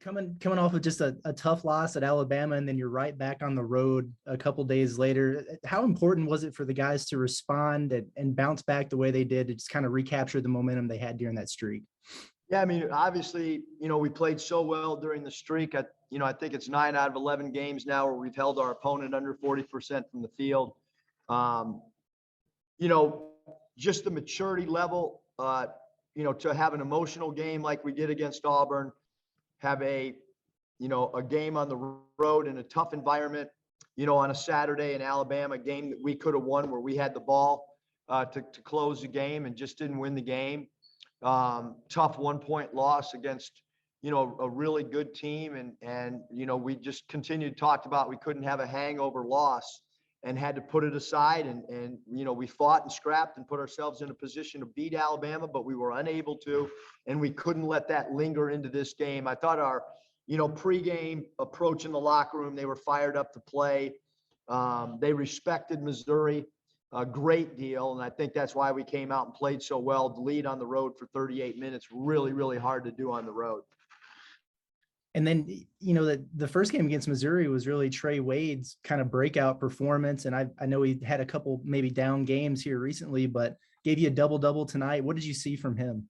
Coming off of just a tough loss at Alabama, and then you're right back on the road a couple days later. How important was it for the guys to respond and bounce back the way they did to just kind of recapture the momentum they had during that streak? Yeah, I mean, obviously, we played so well during the streak. I think it's 9 out of 11 games now where we've held our opponent under 40% from the field. Just the maturity level, to have an emotional game like we did against Auburn, have a game on the road in a tough environment, on a Saturday in Alabama, a game that we could have won where we had the ball to close the game and just didn't win the game. Tough 1-point loss against, a really good team. And we just continued to talk about, we couldn't have a hangover loss and had to put it aside. And we fought and scrapped and put ourselves in a position to beat Alabama, but we were unable to, and we couldn't let that linger into this game. I thought our, pregame approach in the locker room, they were fired up to play. They respected Missouri a great deal. And I think that's why we came out and played so well. The lead on the road for 38 minutes, really, really hard to do on the road. And then, the first game against Missouri was really Trey Wade's kind of breakout performance. And I know he had a couple maybe down games here recently, but gave you a double-double tonight. What did you see from him?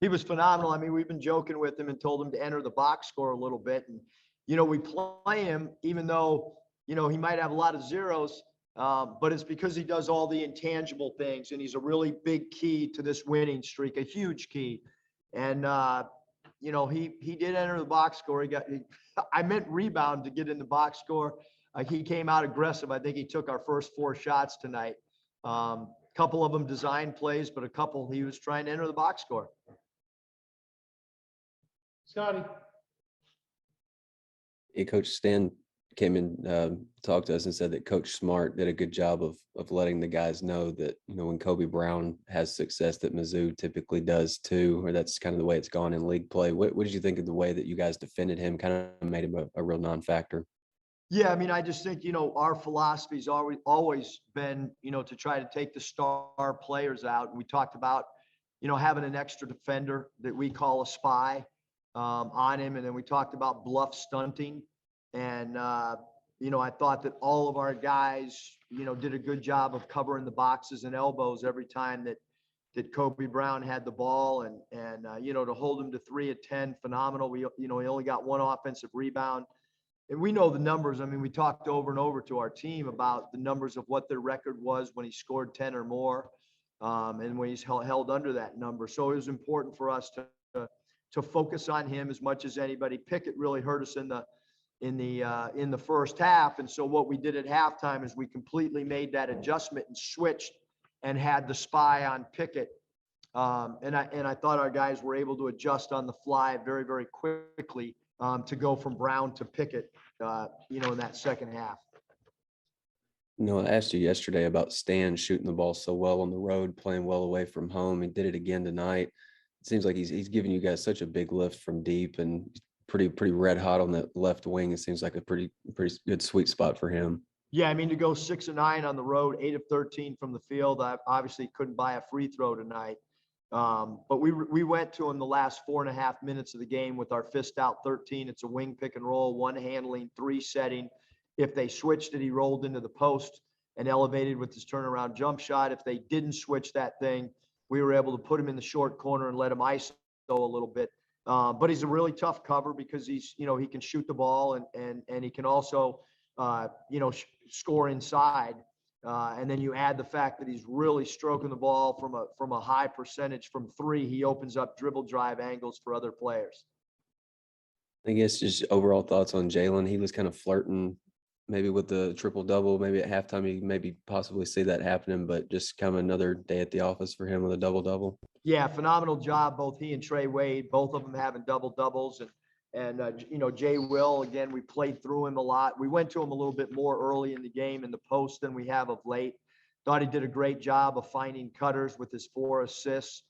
He was phenomenal. I mean, we've been joking with him and told him to enter the box score a little bit. And, we play him, even though, he might have a lot of zeros, but it's because he does all the intangible things. And he's a really big key to this winning streak, a huge key. And, he did enter the box score. I meant rebound to get in the box score. He came out aggressive. I think he took our first 4 shots tonight. Couple of them design plays, but a couple he was trying to enter the box score. Scotty. Hey, Coach Stan came in, talked to us and said that Coach Smart did a good job of letting the guys know that, when Kobe Brown has success, that Mizzou typically does too, or that's kind of the way it's gone in league play. What did you think of the way that you guys defended him, kind of made him a real non-factor? Yeah, I mean, I just think, our philosophy's always been, to try to take the star players out. And we talked about, having an extra defender that we call a spy on him. And then we talked about bluff stunting. And, I thought that all of our guys, did a good job of covering the boxes and elbows every time that Kobe Brown had the ball. And to hold him to 3 of 10, phenomenal. He only got 1 offensive rebound. And we know the numbers. I mean, we talked over and over to our team about the numbers of what their record was when he scored 10 or more, and when he's held under that number. So it was important for us to focus on him as much as anybody. Pickett really hurt us in the first half. And so what we did at halftime is we completely made that adjustment and switched and had the spy on Pickett. And I thought our guys were able to adjust on the fly very, very quickly to go from Brown to Pickett, in that second half. I asked you yesterday about Stan shooting the ball so well on the road, playing well away from home. He did it again tonight. It seems like he's giving you guys such a big lift from deep and pretty red hot on the left wing. It seems like a pretty good sweet spot for him. Yeah, I mean, to go 6 of 9 on the road, 8 of 13 from the field. I obviously couldn't buy a free throw tonight. But we went to him the last 4.5 minutes of the game with our fist out 13. It's a wing pick and roll, 1 handling, 3 setting. If they switched it, he rolled into the post and elevated with his turnaround jump shot. If they didn't switch that thing, we were able to put him in the short corner and let him ISO a little bit. But he's a really tough cover because he's, he can shoot the ball and he can also, score inside. And then you add the fact that he's really stroking the ball from a high percentage from 3. He opens up dribble drive angles for other players. I guess just overall thoughts on Jalen. He was kind of flirting maybe with the triple double, maybe at halftime, you maybe possibly see that happening, but just kind of another day at the office for him with a double double. Yeah, phenomenal job. Both he and Trey Wade, both of them having double doubles. And Jay Will, again, we played through him a lot. We went to him a little bit more early in the game in the post than we have of late. Thought he did a great job of finding cutters with his 4 assists.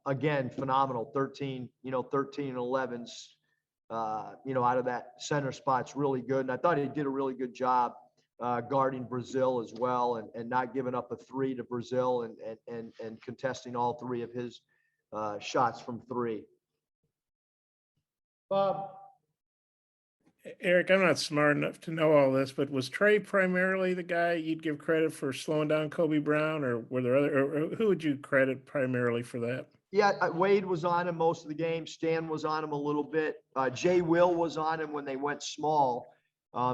Again, phenomenal. 13 and 11s, out of that center spot's really good. And I thought he did a really good job guarding Brazil as well and not giving up a 3 to Brazil and contesting all 3 of his shots from 3. Bob, Eric, I'm not smart enough to know all this, but was Trey primarily the guy you'd give credit for slowing down Kobe Brown, or were there or who would you credit primarily for that? Yeah, Wade was on him most of the game. Stan was on him a little bit. Jay Will was on him when they went small.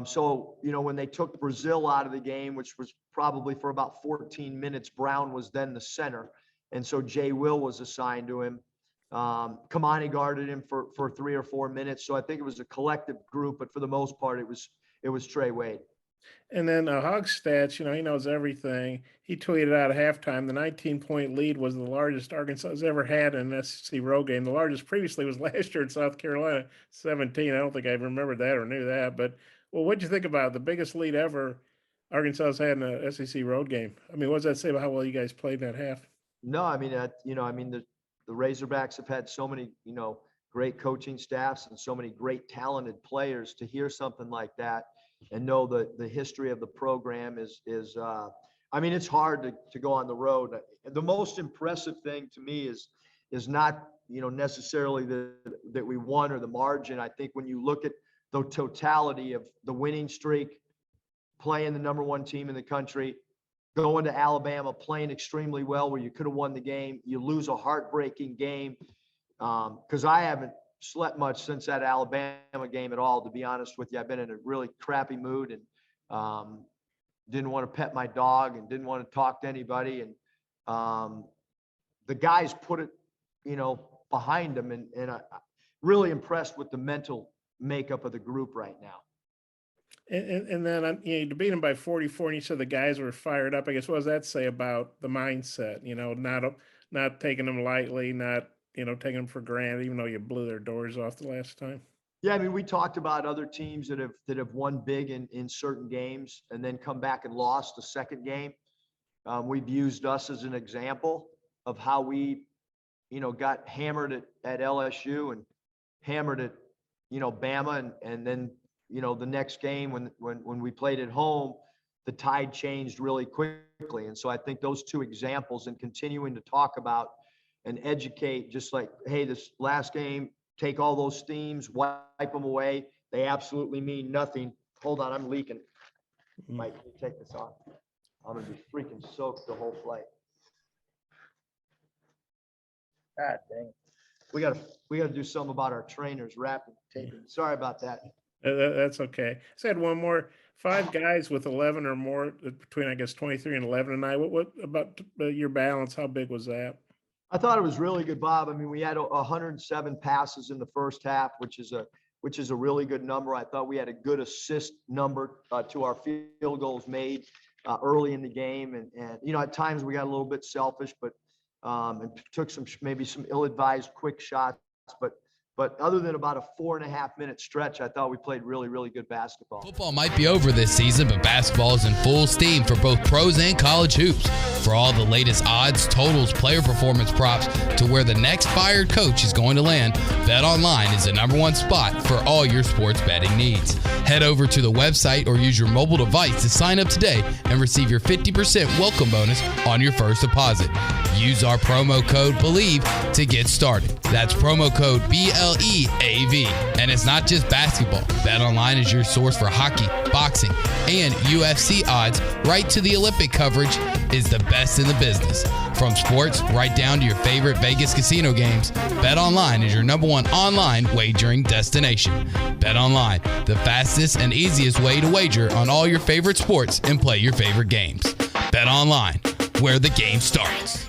So, when they took Brazil out of the game, which was probably for about 14 minutes, Brown was then the center. And so Jay Will was assigned to him. Kamani guarded him for 3 or 4 minutes. So I think it was a collective group, but for the most part, it was Trey Wade. And then Hogs stats, he knows everything. He tweeted out at halftime, the 19-point lead was the largest Arkansas has ever had in an SEC road game. The largest previously was last year in South Carolina, 17. I don't think I remembered that or knew that. But, well, what'd you think about it? The biggest lead ever Arkansas has had in a SEC road game? I mean, what does that say about how well you guys played in that half? No, I mean, the Razorbacks have had so many, great coaching staffs and so many great talented players. To hear something like that and know the history of the program is it's hard to go on the road. The most impressive thing to me is not, necessarily that we won or the margin. I think when you look at the totality of the winning streak, playing the number one team in the country, going to Alabama, playing extremely well where you could have won the game, you lose a heartbreaking game. Because I haven't slept much since that Alabama game at all, to be honest with you. I've been in a really crappy mood and didn't want to pet my dog and didn't want to talk to anybody. And the guys put it, behind them. And I'm really impressed with the mental makeup of the group right now. And then, to beat them by 44, and you said the guys were fired up. I guess, what does that say about the mindset? Not taking them lightly, not, taking them for granted, even though you blew their doors off the last time. Yeah, I mean, we talked about other teams that have won big in certain games and then come back and lost the second game. We've used us as an example of how we, got hammered at LSU and hammered at, Bama, and then, the next game when we played at home, the tide changed really quickly. And so I think those two examples and continuing to talk about and educate, just like, hey, this last game, take all those themes, wipe them away. They absolutely mean nothing. Hold on, I'm leaking. Mike, can you take this off? I'm gonna be freaking soaked the whole flight. God dang. We gotta do something about our trainers wrapping, taping. Sorry about that. That's okay. I said one more. 5 guys with 11 or more between, I guess, 23 and 11 tonight. What about your balance? How big was that? I thought it was really good, Bob. I mean, we had 107 passes in the first half, which is a really good number. I thought we had a good assist number to our field goals made early in the game. And at times we got a little bit selfish, but and took maybe some ill-advised quick shots. But other than about a 4.5-minute stretch, I thought we played really, really good basketball. Football might be over this season, but basketball is in full steam for both pros and college hoops. For all the latest odds, totals, player performance props, to where the next fired coach is going to land, BetOnline is the #1 spot for all your sports betting needs. Head over to the website or use your mobile device to sign up today and receive your 50% welcome bonus on your first deposit. Use our promo code BELIEVE to get started. That's promo code BLEAV. And it's not just basketball. BetOnline is your source for hockey, boxing, and UFC odds, right to the Olympic coverage, is the best in the business. From sports right down to your favorite Vegas casino games, BetOnline is your #1 online wagering destination. BetOnline, the fastest and easiest way to wager on all your favorite sports and play your favorite games. BetOnline, where the game starts.